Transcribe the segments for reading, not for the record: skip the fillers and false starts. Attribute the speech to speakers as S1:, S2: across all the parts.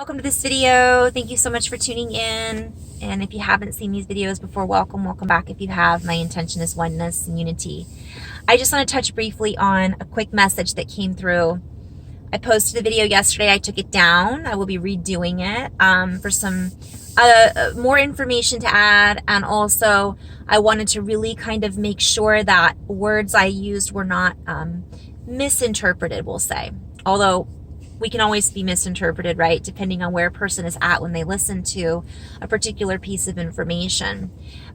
S1: Welcome to this video. Thank you so much for tuning in. And if you haven't seen these videos before, welcome back. If you have, my intention is oneness and unity. I just want to touch briefly on a quick message that came through. I posted a video yesterday. I took it down. I will be redoing it for some more information to add. And also I wanted to really kind of make sure that words I used were not misinterpreted, we'll say. Although we can always be misinterpreted, right? Depending on where a person is at when they listen to a particular piece of information.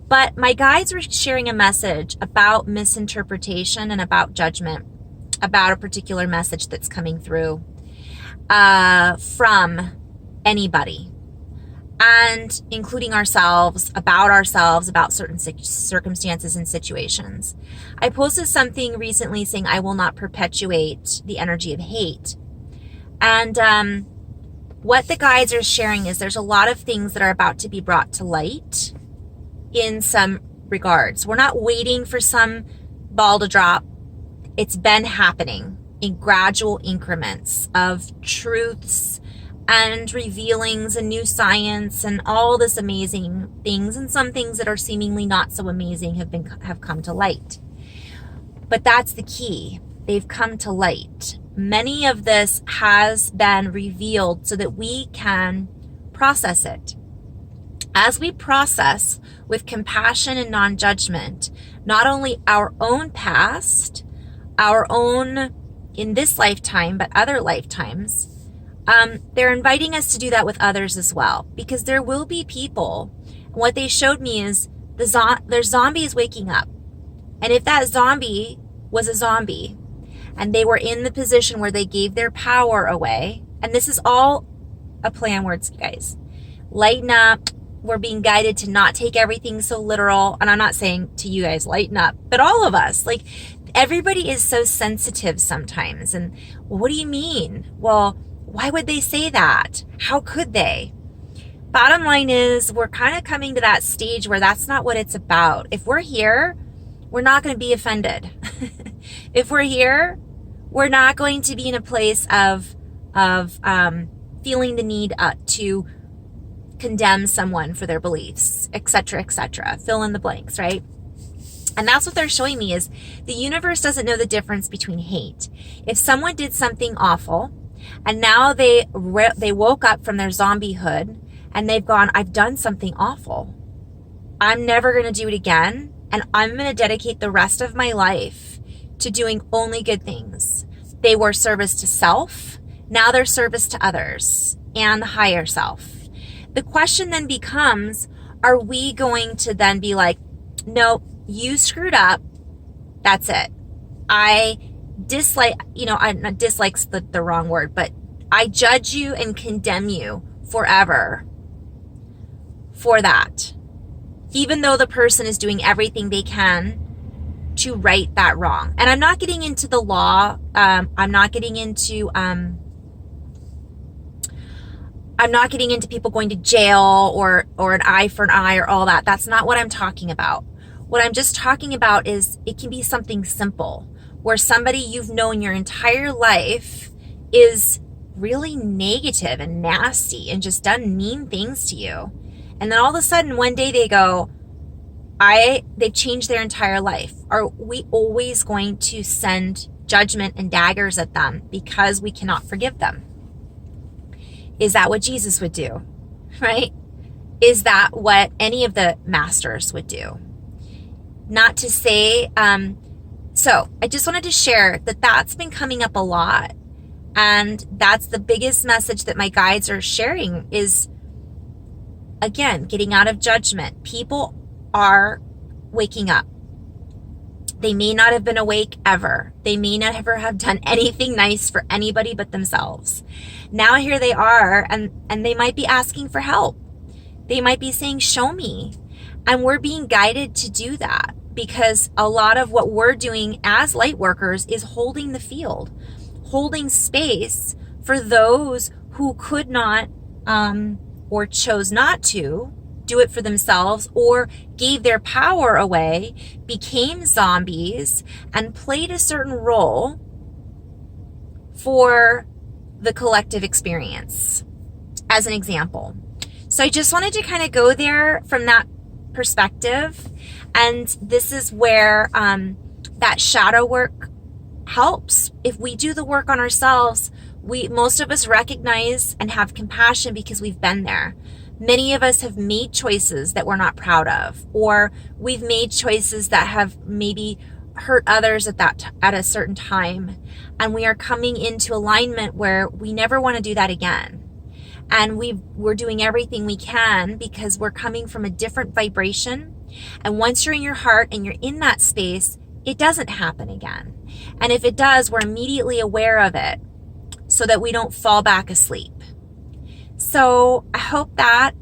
S1: But my guides were sharing a message about misinterpretation and about judgment, about a particular message that's coming through from anybody, and including ourselves, about certain circumstances and situations. I posted something recently saying, I will not perpetuate the energy of hate. And what the guides are sharing is there's a lot of things that are about to be brought to light in some regards. We're not waiting for some ball to drop. It's been happening in gradual increments of truths and revealings and new science and all this amazing things, and some things that are seemingly not so amazing have come to light. But that's the key. They've come to light. Many of this has been revealed so that we can process it. As we process with compassion and non-judgment, not only our own past, our own in this lifetime, but other lifetimes, they're inviting us to do that with others as well, because there will be people. What they showed me is there's zombies waking up. And if that zombie was a zombie, and they were in the position where they gave their power away. And this is all a play on words, guys. Lighten up. We're being guided to not take everything so literal. And I'm not saying to you guys, lighten up, but all of us, like, everybody is so sensitive sometimes. And well, what do you mean? Well, why would they say that? How could they? Bottom line is, we're kind of coming to that stage where that's not what it's about. If we're here, we're not going to be offended. If we're here, we're not going to be in a place of feeling the need to condemn someone for their beliefs, etc., etc. Fill in the blanks, right? And that's what they're showing me is the universe doesn't know the difference between hate. If someone did something awful and now they woke up from their zombiehood and they've gone, I've done something awful. I'm never going to do it again. And I'm going to dedicate the rest of my life to doing only good things. They were service to self. Now they're service to others and the higher self. The question then becomes, are we going to then be like, no, you screwed up. That's it. I dislike, not dislike's the wrong word, but I judge you and condemn you forever for that. Even though the person is doing everything they can to right that wrong. And I'm not getting into the law. I'm not getting into people going to jail or an eye for an eye or all that. That's not what I'm talking about. What I'm just talking about is it can be something simple where somebody you've known your entire life is really negative and nasty and just done mean things to you. And then all of a sudden one day they go, they've changed their entire life. Are we always going to send judgment and daggers at them because we cannot forgive them? Is that what Jesus would do? Right? Is that what any of the masters would do? Not to say, so I just wanted to share that that's been coming up a lot. And that's the biggest message that my guides are sharing is, again, getting out of judgment. People are waking up. They may not have been awake ever. They may not ever have done anything nice for anybody but themselves. Now here they are, and they might be asking for help. They might be saying, show me. And we're being guided to do that because a lot of what we're doing as light workers is holding the field, holding space for those who could not or chose not to do it for themselves or gave their power away, became zombies, and played a certain role for the collective experience as an example. So I just wanted to kind of go there from that perspective. And this is where that shadow work helps. If we do the work on ourselves, most of us recognize and have compassion because we've been there. Many of us have made choices that we're not proud of, or we've made choices that have maybe hurt others at a certain time. And we are coming into alignment where we never want to do that again. And we're doing everything we can because we're coming from a different vibration. And once you're in your heart and you're in that space, it doesn't happen again. And if it does, we're immediately aware of it so that we don't fall back asleep. So I hope that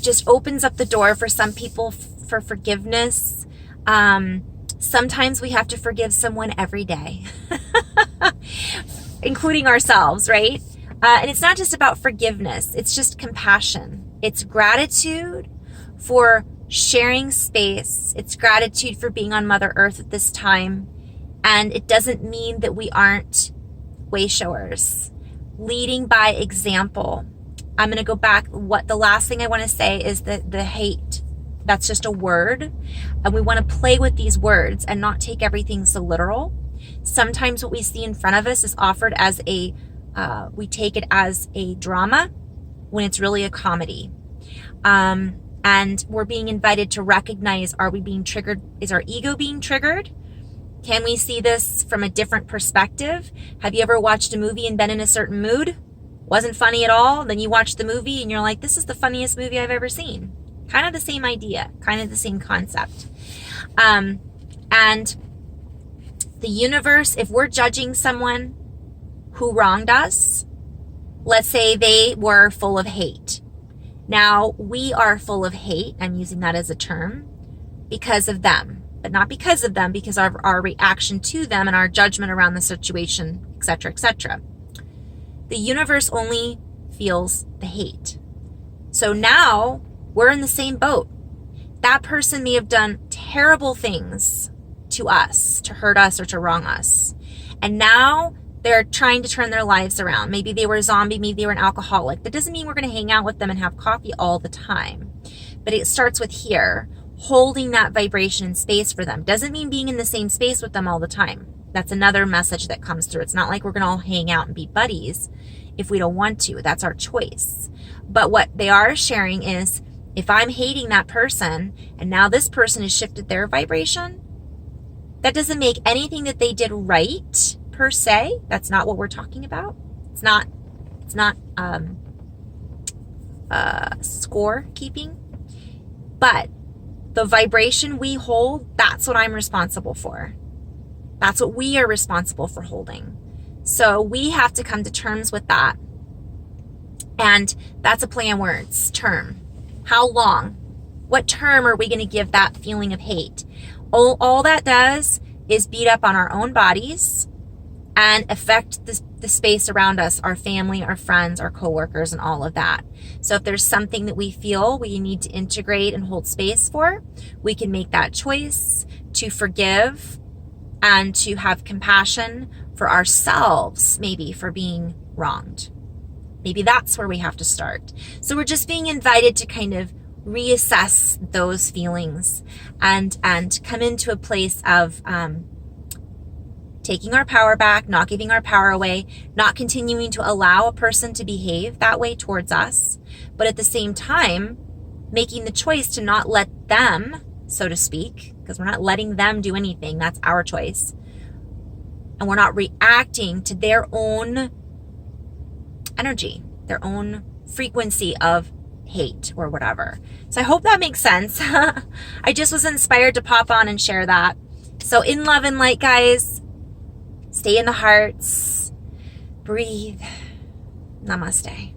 S1: just opens up the door for some people for forgiveness. Sometimes we have to forgive someone every day, including ourselves, right? And it's not just about forgiveness. It's just compassion. It's gratitude for sharing space. It's gratitude for being on Mother Earth at this time. And it doesn't mean that we aren't way showers. Leading by example. I'm going to go back. The last thing I want to say is that the hate, that's just a word. And we want to play with these words and not take everything so literal. Sometimes what we see in front of us is offered as we take it as a drama when it's really a comedy. And we're being invited to recognize, are we being triggered? Is our ego being triggered? Can we see this from a different perspective? Have you ever watched a movie and been in a certain mood? Wasn't funny at all? Then you watch the movie and you're like, this is the funniest movie I've ever seen. Kind of the same idea, kind of the same concept. And the universe, if we're judging someone who wronged us, let's say they were full of hate. Now, we are full of hate, I'm using that as a term, because of them. But not because of them, because of our reaction to them and our judgment around the situation, etc., etc. The universe only feels the hate. So now we're in the same boat. That person may have done terrible things to us, to hurt us or to wrong us. And now they're trying to turn their lives around. Maybe they were a zombie, maybe they were an alcoholic. That doesn't mean we're going to hang out with them and have coffee all the time. But it starts with here, holding that vibration and space for them. Doesn't mean being in the same space with them all the time. That's another message that comes through. It's not like we're going to all hang out and be buddies if we don't want to. That's our choice. But what they are sharing is, if I'm hating that person and now this person has shifted their vibration, that doesn't make anything that they did right per se. That's not what we're talking about. It's not score keeping, but the vibration we hold, that's what I'm responsible for. That's what we are responsible for holding. So we have to come to terms with that. And that's a play on words, term. How long? What term are we going to give that feeling of hate? All that does is beat up on our own bodies and affect the space around us, our family, our friends, our coworkers, and all of that. So if there's something that we feel we need to integrate and hold space for, we can make that choice to forgive and to have compassion for ourselves, maybe for being wronged. Maybe that's where we have to start. So we're just being invited to kind of reassess those feelings and come into a place of taking our power back, not giving our power away, not continuing to allow a person to behave that way towards us, but at the same time, making the choice to not let them, so to speak, because we're not letting them do anything. That's our choice. And we're not reacting to their own energy, their own frequency of hate or whatever. So I hope that makes sense. I just was inspired to pop on and share that. So in love and light, guys, stay in the hearts, breathe. Namaste.